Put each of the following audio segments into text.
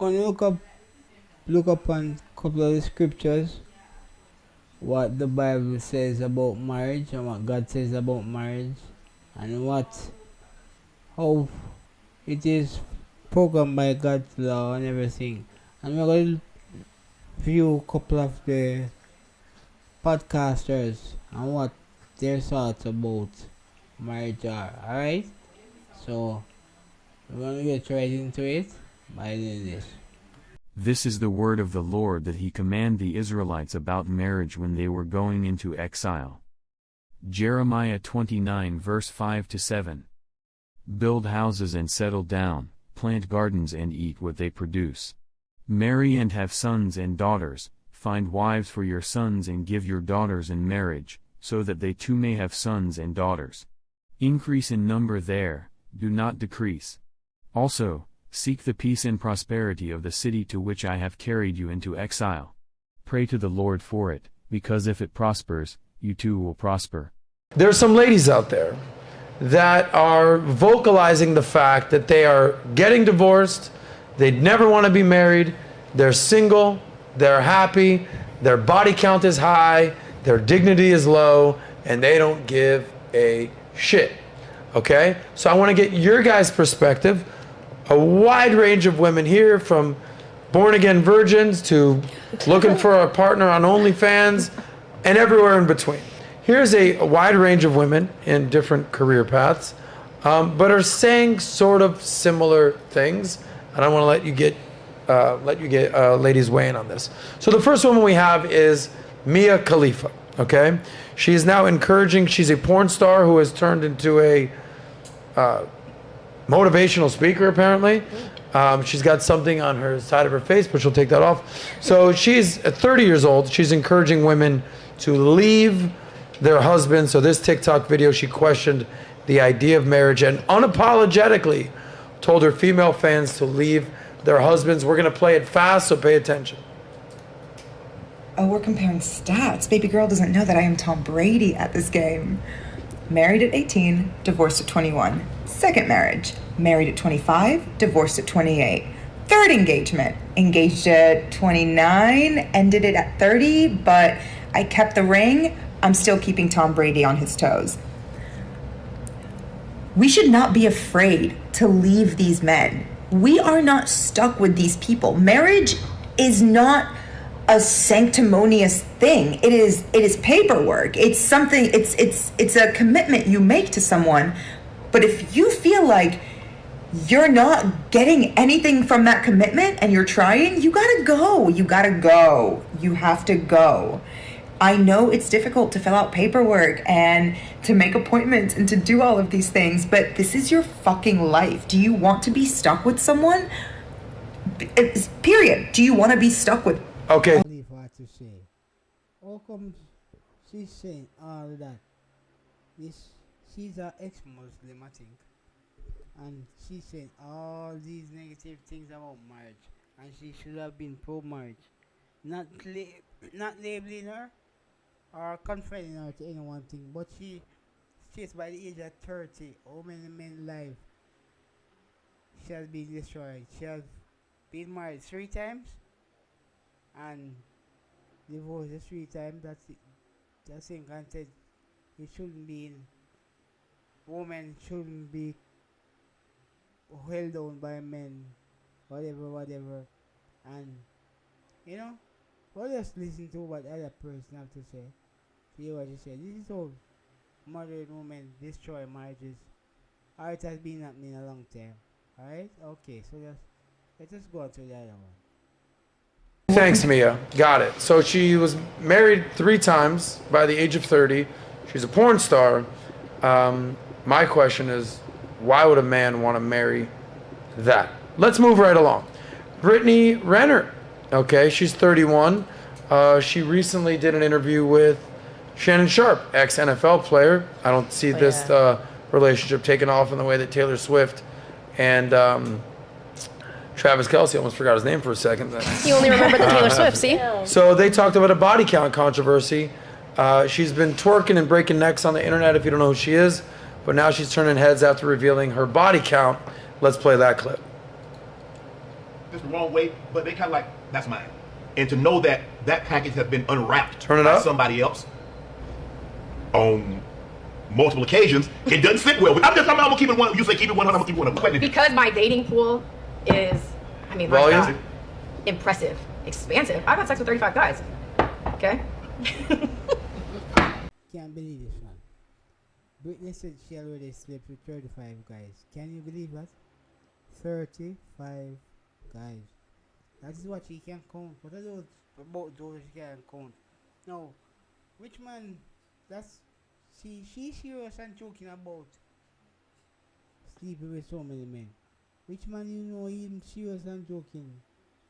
gonna look up on a couple of the scriptures, what the Bible says about marriage and what God says about marriage, and how it is programmed by God's law and everything. And we're going to view a couple of the podcasters and what their thoughts about marriage are. Alright? So, we're going to get right into it by doing this. This is the word of the Lord that he commanded the Israelites about marriage when they were going into exile. Jeremiah 29 verse 5-7. Build houses and settle down, plant gardens and eat what they produce. Marry and have sons and daughters, find wives for your sons and give your daughters in marriage, so that they too may have sons and daughters. Increase in number there, do not decrease. Also, seek the peace and prosperity of the city to which I have carried you into exile. Pray to the Lord for it, because if it prospers, you too will prosper. There are some ladies out there that are vocalizing the fact that they are getting divorced, they never want to be married, they're single, they're happy, their body count is high, their dignity is low, and they don't give a shit. Okay? So I want to get your guys' perspective. A wide range of women here, from born-again virgins to looking for a partner on OnlyFans and everywhere in between. Here's a wide range of women in different career paths, but are saying sort of similar things, and I want to let you get ladies weigh in on this. So the first woman we have is Mia Khalifa. Okay, she is now encouraging. She's a porn star who has turned into a motivational speaker, apparently. She's got something on her side of her face, but she'll take that off. So she's 30 years old. She's encouraging women to leave their husbands. So this TikTok video, she questioned the idea of marriage and unapologetically told her female fans to leave their husbands. We're going to play it fast, so pay attention. Oh, we're comparing stats. Baby girl doesn't know that I am Tom Brady at this game. Married at 18, divorced at 21. Second marriage, married at 25, divorced at 28. Third engagement, engaged at 29, ended it at 30, but I kept the ring. I'm still keeping Tom Brady on his toes. We should not be afraid to leave these men. We are not stuck with these people. Marriage is not a sanctimonious thing. It is paperwork. It's something, it's a commitment you make to someone. But if you feel like you're not getting anything from that commitment and you're trying, you gotta go. You gotta go. You have to go. I know it's difficult to fill out paperwork and to make appointments and to do all of these things, but this is your fucking life. Do you want to be stuck with someone? Period. Do you want to be stuck with? Okay. What to say? How come she's saying all that? She's an ex-Muslim, I think, and she's saying all these negative things about marriage, and she should have been pro-marriage, not labeling her or confining her to any one thing, but she states by the age of 30, how many men life she has been destroyed. She has been married 3 times and divorced 3 times. That's in context. It shouldn't be in. Women shouldn't be held down by men, whatever. And we'll just listen to what other person have to say. See what he said. This is how modern women destroy marriages. Or it has been happening a long time. Alright? Okay, so let's just go on to the other one. Thanks, Mia. Got it. So she was married 3 times by the age of 30. She's a porn star. My question is, why would a man want to marry that? Let's move right along. Brittany Renner. Okay, she's 31. She recently did an interview with Shannon Sharp, ex-NFL player. I don't see this relationship taken off in the way that Taylor Swift and Travis Kelce, almost forgot his name for a second. You only remember the Taylor Swift, see? So they talked about a body count controversy. She's been twerking and breaking necks on the internet, if you don't know who she is. But now she's turning heads after revealing her body count. Let's play that clip. this the wrong way, but they kind of like, that's mine. And to know that that package has been unwrapped Turn it by up. somebody else on multiple occasions, it doesn't sit well. I'm gonna keep it 100. You say keep it 100, I'm gonna keep it 100. Because my dating pool is, I mean, my Volume? God, impressive, expansive. I've had sex with 35 guys. Okay? Can't believe this one. Britney said she already slept with 35 guys. Can you believe that? 35 guys. That is what she can count. What are those about those she can count? No. Which man that's she's serious and joking about sleeping with so many men. Which man you know even serious and joking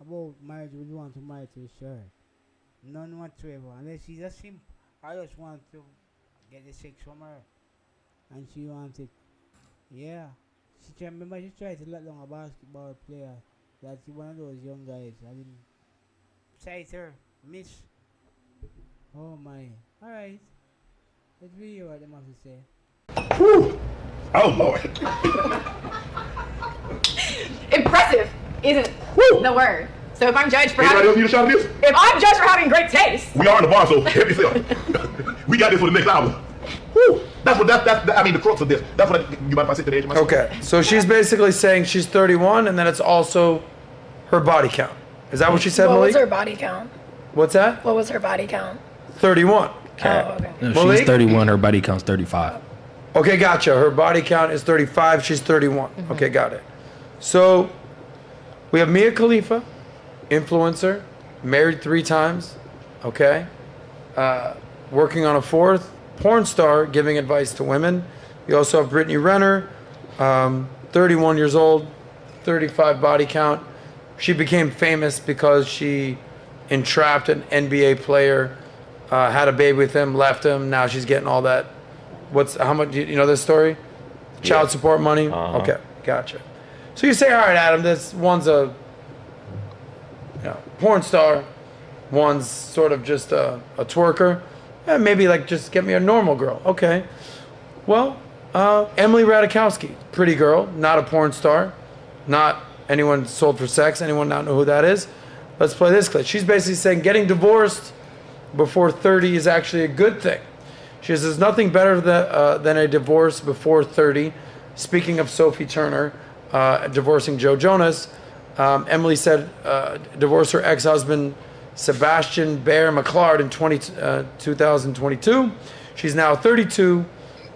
about marriage would want to marry to sure? None whatsoever. Unless she's a simp. I just want to get the sex from her. And she wants it. Yeah. Remember she tried to let down a basketball player. That's one of those young guys. I didn't sight her. Miss. Oh my. Alright. Let's hear what them have to say. Whew. Oh Lord. Impressive isn't the word. So if I'm judged for Anybody else having, need a shot of this? if I'm judged for having great taste, We are in the bar, so help yourself. We got this for the next hour. Whew. That's I mean the crux of this. That's what you might sit to the edge of my seat. Okay, so she's basically saying she's 31, and then it's also her body count. Is that what she said, What was Malik? her body count? What's that? What was her body count? 31. Oh, okay. No, Malik? she's 31. Her body count's 35. Okay, gotcha. Her body count is 35. She's 31. Okay, got it. So we have Mia Khalifa, influencer, married 3 times. Okay, working on a 4th, porn star, giving advice to women. You also have Brittany Renner, 31 years old, 35 body count. She became famous because she entrapped an NBA player, had a baby with him, left him. Now she's getting all that. How much? You know this story? Child support money. Okay, gotcha. So you say, all right, Adam, this one's a porn star, one's sort of just a twerker. Yeah, maybe like just get me a normal girl. Okay. Well, Emily Ratajkowski, pretty girl, not a porn star, not anyone sold for sex. Anyone not know who that is? Let's play this clip. She's basically saying getting divorced before 30 is actually a good thing. She says there's nothing better than a divorce before 30. Speaking of Sophie Turner divorcing Joe Jonas, Emily said divorced her ex-husband Sebastian Bear McClard in 2022. She's now 32,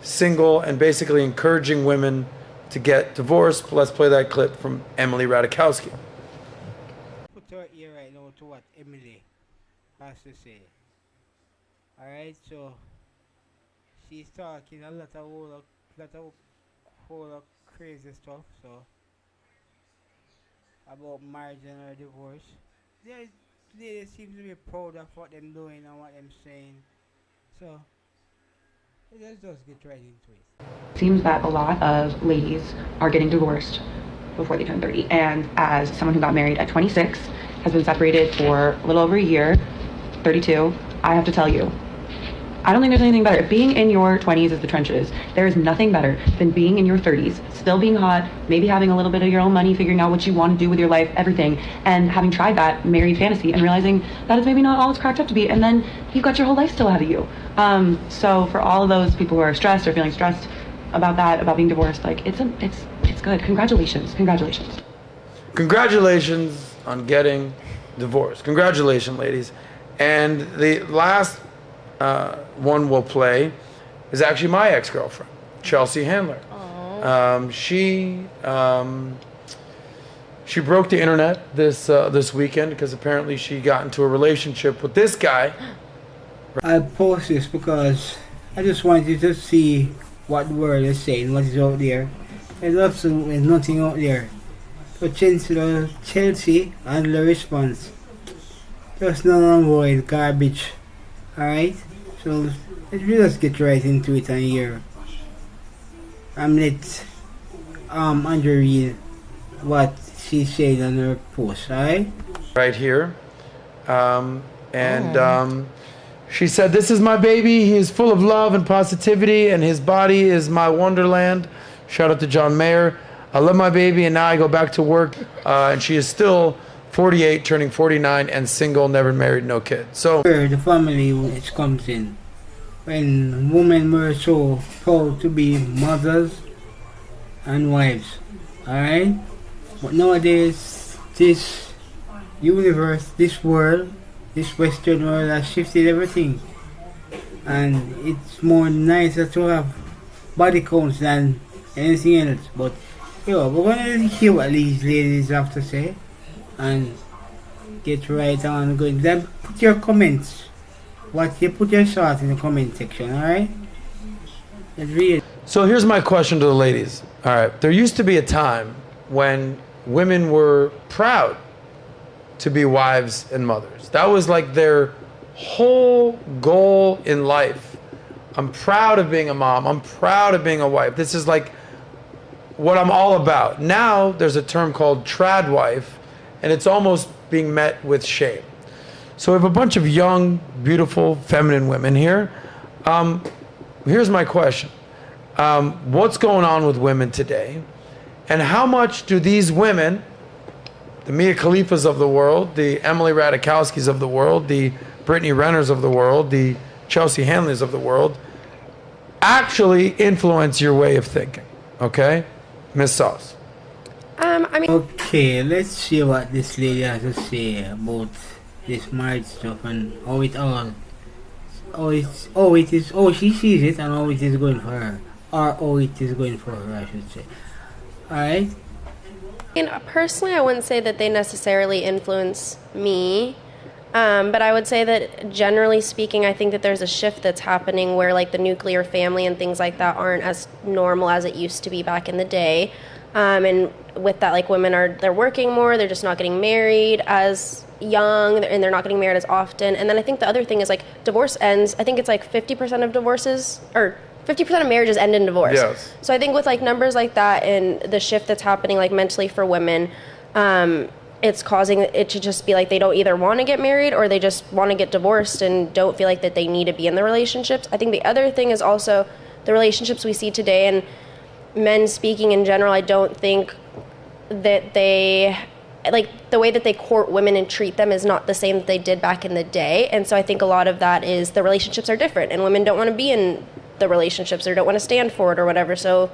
single, and basically encouraging women to get divorced. Let's play that clip from Emily Ratajkowski. Put her ear right now to what Emily has to say. Alright, so she's talking a lot of whole of crazy stuff, so about marriage and her divorce. They seem to be proud of what them doing and what them saying. So let's just get right into it. Seems that a lot of ladies are getting divorced before they turn 30. And as someone who got married at 26, has been separated for a little over a year, 32, I have to tell you, I don't think there's anything better. If being in your 20s is the trenches, there is nothing better than being in your 30s, still being hot, maybe having a little bit of your own money, figuring out what you want to do with your life, everything, and having tried that married fantasy and realizing that it's maybe not all it's cracked up to be, and then you've got your whole life still ahead of you. So for all of those people who are stressed or feeling stressed about that, about being divorced, like it's good. Congratulations. Congratulations on getting divorced. Congratulations, ladies. And the last one we'll play is actually my ex-girlfriend, Chelsea Handler. She broke the internet this weekend because apparently she got into a relationship with this guy. I post this because I just want you to see what the world is saying, what is out there. There's absolutely nothing out there. So Chelsea and the response. Just null and void garbage. Alright? So let's just get right into it and hear. Let Andrew read what she said on her post, alright? Right here. She said, "This is my baby. He is full of love and positivity, and his body is my wonderland." Shout out to John Mayer. I love my baby, and now I go back to work. And she is still 48, turning 49, and single, never married, no kids. So where the family which comes in. When women were so proud to be mothers and wives. Alright? But nowadays, this universe, this world, this Western world has shifted everything. And it's more nicer to have body counts than anything else. But, we're going to hear what these ladies have to say and get right on going. Then put your comments. Put your thoughts in the comment section, alright? Let's read it. So here's my question to the ladies. All right, there used to be a time when women were proud to be wives and mothers. That was like their whole goal in life. I'm proud of being a mom. I'm proud of being a wife. This is like what I'm all about. Now there's a term called trad wife, and it's almost being met with shame. So we have a bunch of young, beautiful, feminine women here. Here's my question. What's going on with women today? And how much do these women, the Mia Khalifas of the world, the Emily Ratajkowskis of the world, the Brittany Renners of the world, the Chelsea Handleys of the world, actually influence your way of thinking? Okay? Miss Sauce. Okay, let's see what this lady has to say about this marriage stuff and how she sees it and how it is going for her. Or how it is going for her, I should say. Alright? Personally, I wouldn't say that they necessarily influence me. But I would say that generally speaking, I think that there's a shift that's happening where like the nuclear family and things like that aren't as normal as it used to be back in the day. And with that, like they're working more, they're just not getting married as young, and they're not getting married as often. And then I think the other thing is like divorce ends, I think it's like 50% of divorces, or 50% of marriages end in divorce. Yes. So I think with like numbers like that and the shift that's happening like mentally for women, it's causing it to just be like they don't either want to get married or they just want to get divorced and don't feel like that they need to be in the relationships. I think the other thing is also the relationships we see today, and men speaking in general, I don't think that they, like the way that they court women and treat them is not the same that they did back in the day. And so I think a lot of that is the relationships are different and women don't want to be in the relationships or don't want to stand for it or whatever. So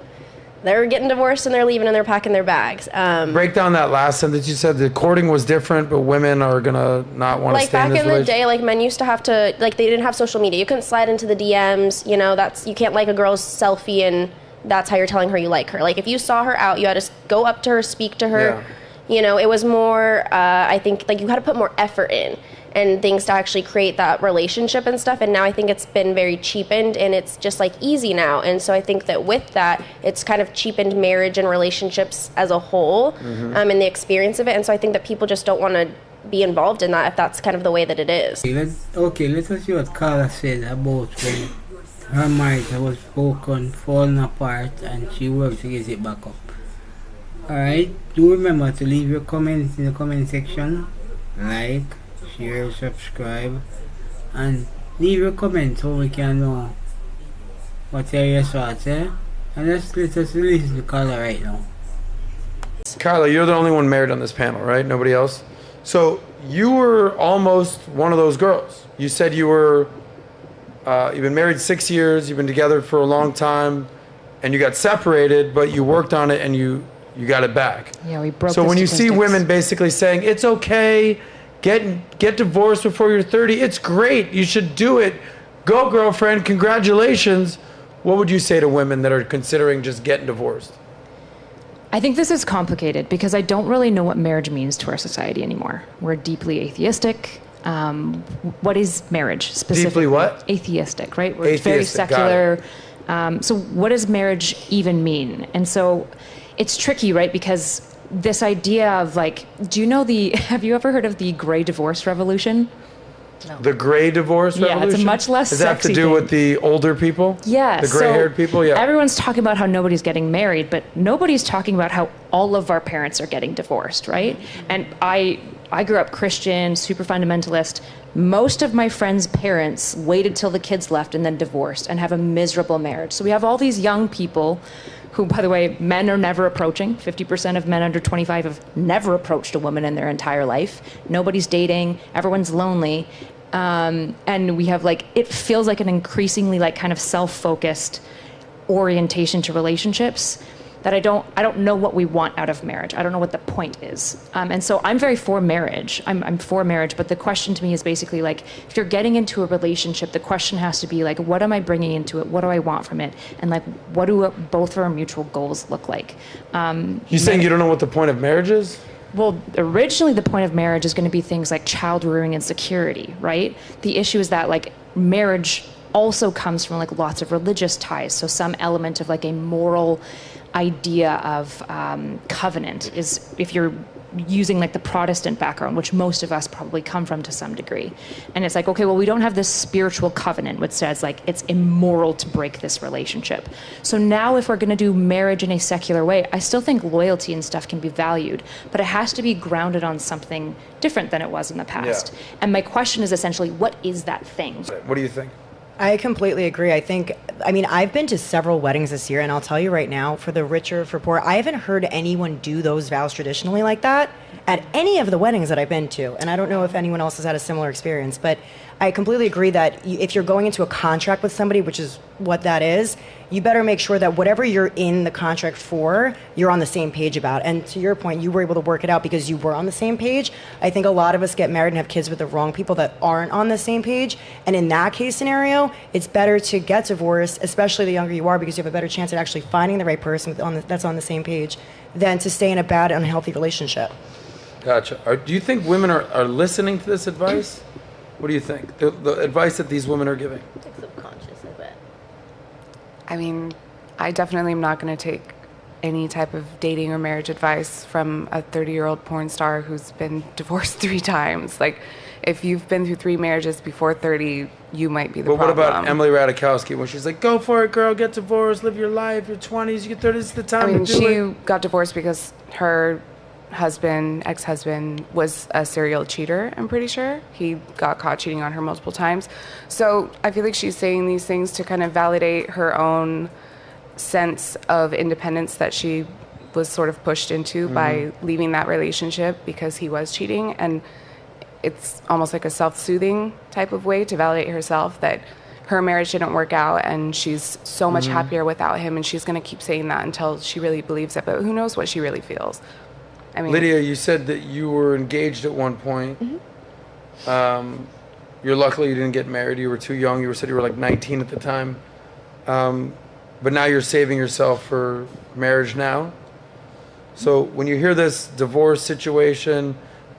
they're getting divorced and they're leaving and they're packing their bags. Break down that last sentence. You said the courting was different, but women are gonna not want to stay in this relationship. Like back in the day, like men used to have to, like they didn't have social media. You couldn't slide into the DMs. You know, you can't like a girl's selfie and that's how you're telling her you like her. Like if you saw her out, you had to go up to her, speak to her. Yeah. You know, it was more, I think, like you had to put more effort in and things to actually create that relationship and stuff. And now I think it's been very cheapened and it's just like easy now. And so I think that with that, it's kind of cheapened marriage and relationships as a whole, and the experience of it. And so I think that people just don't want to be involved in that if that's kind of the way that it is. Let's see what Carla said about when her marriage was broken, falling apart, and she worked to get it back up. Alright, do remember to leave your comments in the comment section. Like, share, subscribe, and leave your comments so we can know what are your thoughts, eh? And let us listen to Carla right now. Carla, you're the only one married on this panel, right? Nobody else? So you were almost one of those girls. You said you were, you've been married 6 years, you've been together for a long time, and you got separated, but you worked on it and you got it back. Yeah, we broke. So when you see women basically saying, it's okay, get divorced before you're 30, it's great, you should do it, go girlfriend, congratulations, what would you say to women that are considering just getting divorced? I think this is complicated because I don't really know what marriage means to our society anymore. We're deeply atheistic. What is marriage specifically? Deeply what? Atheistic, right? We're Atheistic, very secular. So what does marriage even mean? And so it's tricky, right? Because this idea of like, have you ever heard of the gray divorce revolution? No. The gray divorce revolution? Yeah, it's a much less Does that have to sexy do thing. with the older people? Yeah. The gray-haired people? Yeah. Everyone's talking about how nobody's getting married, but nobody's talking about how all of our parents are getting divorced, right? And I grew up Christian, super fundamentalist. Most of my friends' parents waited till the kids left and then divorced and have a miserable marriage. So we have all these young people who, by the way, men are never approaching. 50% of men under 25 have never approached a woman in their entire life. Nobody's dating. Everyone's lonely. And we have like, it feels like an increasingly like kind of self-focused orientation to relationships that I don't know what we want out of marriage. I don't know what the point is. And so I'm very for marriage. I'm for marriage, but the question to me is basically like, if you're getting into a relationship, the question has to be like, what am I bringing into it? What do I want from it? And like, what do both of our mutual goals look like? You saying you don't know what the point of marriage is? Well, originally the point of marriage is going to be things like child rearing and security, right? The issue is that like marriage also comes from like lots of religious ties. So some element of like a moral idea of covenant is, if you're using like the Protestant background, which most of us probably come from to some degree. And it's like, okay, well, we don't have this spiritual covenant which says like it's immoral to break this relationship. So now if we're going to do marriage in a secular way, I still think loyalty and stuff can be valued, but it has to be grounded on something different than it was in the past. Yeah. And my question is essentially, what is that thing? What do you think? I completely agree. I mean, I've been to several weddings this year, and I'll tell you right now, for the richer, for poor, I haven't heard anyone do those vows traditionally like that at any of the weddings that I've been to. And I don't know if anyone else has had a similar experience, but I completely agree that if you're going into a contract with somebody, which is what that is, you better make sure that whatever you're in the contract for, you're on the same page about. And to your point, you were able to work it out because you were on the same page. I think a lot of us get married and have kids with the wrong people that aren't on the same page. And in that case scenario, it's better to get divorced, especially the younger you are, because you have a better chance at actually finding the right person that's on the same page than to stay in a bad, unhealthy relationship. Gotcha. Do you think women are listening to this advice? What do you think? The advice that these women are giving? It's subconscious, I bet. I mean, I definitely am not going to take any type of dating or marriage advice from a 30-year-old porn star who's been divorced 3 times. Like, if you've been through 3 marriages before 30, you might be the problem. But what about Emily Ratajkowski when she's like, go for it, girl, get divorced, live your life, your 20s, you get 30, this is the time to do it. She got divorced because her ex-husband was a serial cheater, I'm pretty sure. He got caught cheating on her multiple times. So I feel like she's saying these things to kind of validate her own sense of independence that she was sort of pushed into by leaving that relationship because he was cheating. And it's almost like a self-soothing type of way to validate herself that her marriage didn't work out and she's so much happier without him, and she's going to keep saying that until she really believes it. But who knows what she really feels. I mean, Lydia, you said that you were engaged at one point. You're lucky you didn't get married. You were too young. You said you were like 19 at the time. But now you're saving yourself for marriage now. So when you hear this divorce situation,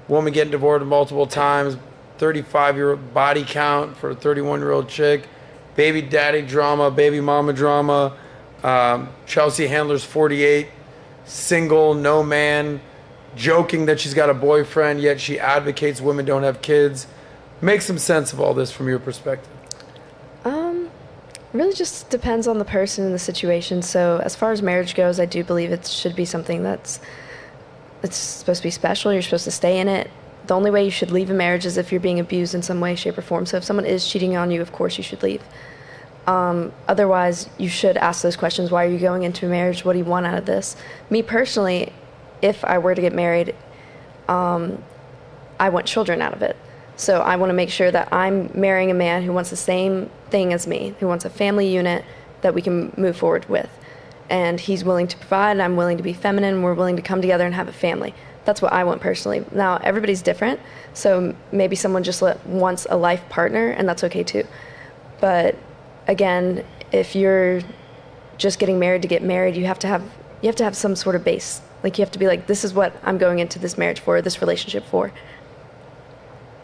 woman getting divorced multiple times, 35-year-old body count for a 31-year-old chick, baby daddy drama, baby mama drama, Chelsea Handler's 48, single, no man, joking that she's got a boyfriend, yet she advocates women don't have kids. Make some sense of all this from your perspective. Really just depends on the person and the situation. So as far as marriage goes, I do believe it should be something it's supposed to be special. You're supposed to stay in it. The only way you should leave a marriage is if you're being abused in some way, shape, or form. So if someone is cheating on you, of course you should leave. Otherwise, you should ask those questions. Why are you going into a marriage? What do you want out of this? Me personally, if I were to get married, I want children out of it. So I want to make sure that I'm marrying a man who wants the same thing as me, who wants a family unit that we can move forward with. And he's willing to provide, and I'm willing to be feminine, and we're willing to come together and have a family. That's what I want personally. Now, everybody's different, so maybe someone just wants a life partner, and that's okay too. But again, if you're just getting married to get married, you have to have some sort of base. Like, you have to be like, this is what I'm going into this marriage for, this relationship for.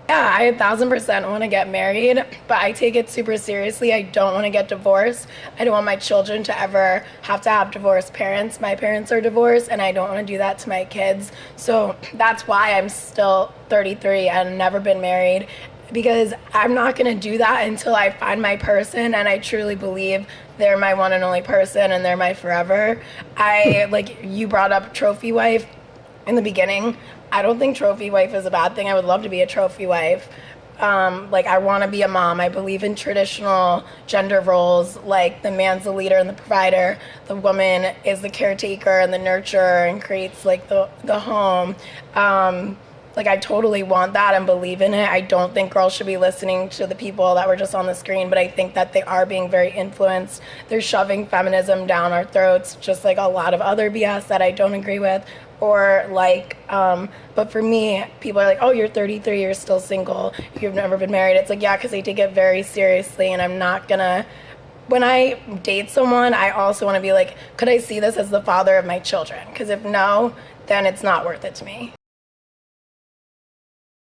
Yeah, I 1,000% want to get married, but I take it super seriously. I don't want to get divorced. I don't want my children to ever have to have divorced parents. My parents are divorced, and I don't want to do that to my kids. So that's why I'm still 33 and never been married, because I'm not going to do that until I find my person, and I truly believe they're my one and only person, and they're my forever. Like you brought up trophy wife in the beginning. I don't think trophy wife is a bad thing. I would love to be a trophy wife. Like, I want to be a mom. I believe in traditional gender roles, like the man's the leader and the provider, the woman is the caretaker and the nurturer and creates like the home. Like, I totally want that and believe in it. I don't think girls should be listening to the people that were just on the screen, but I think that they are being very influenced. They're shoving feminism down our throats, just like a lot of other BS that I don't agree with. Or like, but for me, people are like, oh, you're 33, you're still single, you've never been married. It's like, yeah, because I take it very seriously, and I'm not gonna, when I date someone, I also want to be like, could I see this as the father of my children? Because if no, then it's not worth it to me.